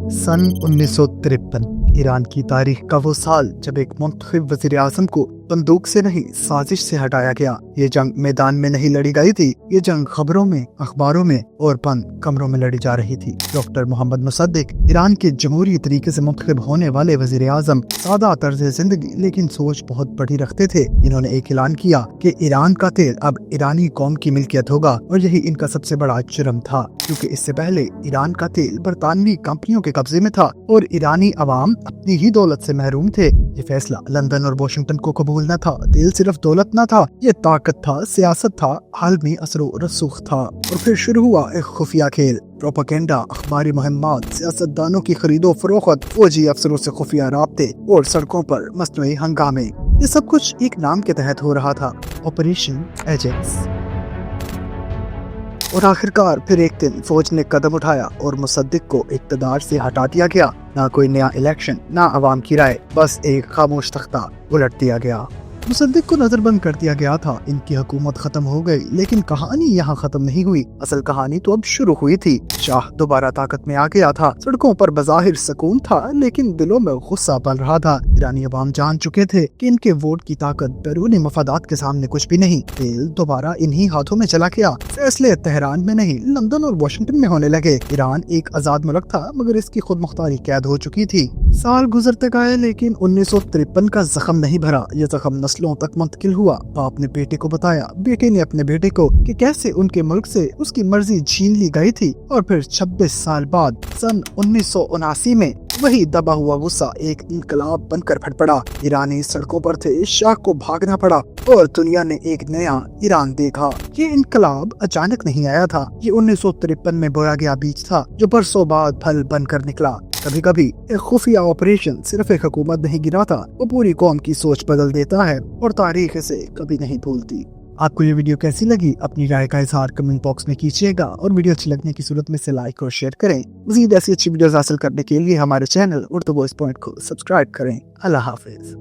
सन 1953 Iran की तारीख का वो साल जब एक मुंतखब वज़ीर आज़म को बंदूक से नहीं साजिश से हटाया गया। ये जंग मैदान में नहीं लड़ी गई थी, ये जंग खबरों में, अखबारों में और बंद कमरों में लड़ी जा रही थी। डॉक्टर मोहम्मद मुसद्दिक ईरान के जमहूरी तरीके से मुंतखब होने वाले वज़ीर आज़म, सादा तर्ज जिंदगी लेकिन सोच बहुत बड़ी रखते थे। इन्होंने एक ऐलान किया कि ईरान का तेल अब ईरानी कौम की मिल्कियत होगा और यही इनका सबसे बड़ा जुर्म था, क्योंकि इससे पहले ईरान का तेल बरतानवी कंपनियों के कब्जे में था और ईरानी अवाम अपनी ही दौलत से महरूम थे। ये फैसला लंदन और वाशिंगटन को कबूल न था। तेल सिर्फ दौलत न था, ये ताकत था, सियासत था, आलमी असरो रसूख था। और फिर शुरू हुआ एक खुफिया खेल, प्रोपेगेंडा, अखबारी मुहिम्मात, सियासतदानों की खरीदो फरोख्त, फौजी अफसरों से खुफिया राब्ते और सड़कों पर मसनूई हंगामे। ये सब कुछ एक नाम के तहत हो रहा था, ऑपरेशन एजेक्स। और आखिरकार फिर एक दिन फौज ने कदम उठाया और मुसद्दिक को इक़्तिदार से हटा दिया गया। ना कोई नया इलेक्शन, ना अवाम की राय, बस एक खामोश तख्ता उलट दिया गया। मुसद्दिक को नजरबंद कर दिया गया था। इनकी हुकूमत खत्म हो गई, लेकिन कहानी यहाँ खत्म नहीं हुई। असल कहानी तो अब शुरू हुई थी। शाह दोबारा ताकत में आ गया था। सड़कों पर बज़ाहिर सुकून था, लेकिन दिलों में गुस्सा पल रहा था। ईरानी अवाम जान चुके थे कि इनके वोट की ताकत बैरूनी मफादात के सामने कुछ भी नहीं। तेल दोबारा इन्हीं हाथों में चला गया। फैसले तेहरान में नहीं, लंदन और वाशिंगटन में होने लगे। ईरान एक आजाद मुल्क था, मगर इसकी खुद मुख्तारी कैद हो चुकी थी। साल गुजरते गए, लेकिन 1953 का जख्म नहीं भरा। ये जख्म नस्लों तक मुंतकिल हुआ। बाप ने बेटे को बताया, बेटे ने अपने बेटे को, कि कैसे उनके मुल्क से उसकी मर्जी छीन ली गई थी। और फिर 26 साल बाद सन 1979 में वही दबा हुआ गुस्सा एक इनकलाब बनकर फट पड़ा। ईरानी सड़कों पर थे, शाह को भागना पड़ा और दुनिया ने एक नया ईरान देखा। ये इनकलाब अचानक नहीं आया था, ये 1953 में बोया गया बीज था, जो बरसों बाद फल बनकर निकला। कभी कभी एक खुफिया ऑपरेशन सिर्फ एक हुकूमत नहीं गिराता, वो पूरी कौम की सोच बदल देता है और तारीख इसे कभी नहीं भूलती। आपको ये वीडियो कैसी लगी? अपनी राय का इजहार कमेंट बॉक्स में कीजिएगा और वीडियो अच्छी लगने की सूरत में इसे लाइक और शेयर करें। मज़ीद ऐसी अच्छी वीडियोस हासिल करने के लिए हमारे चैनल उर्दू वॉइस पॉइंट को सब्सक्राइब करें। अल्लाह हाफिज।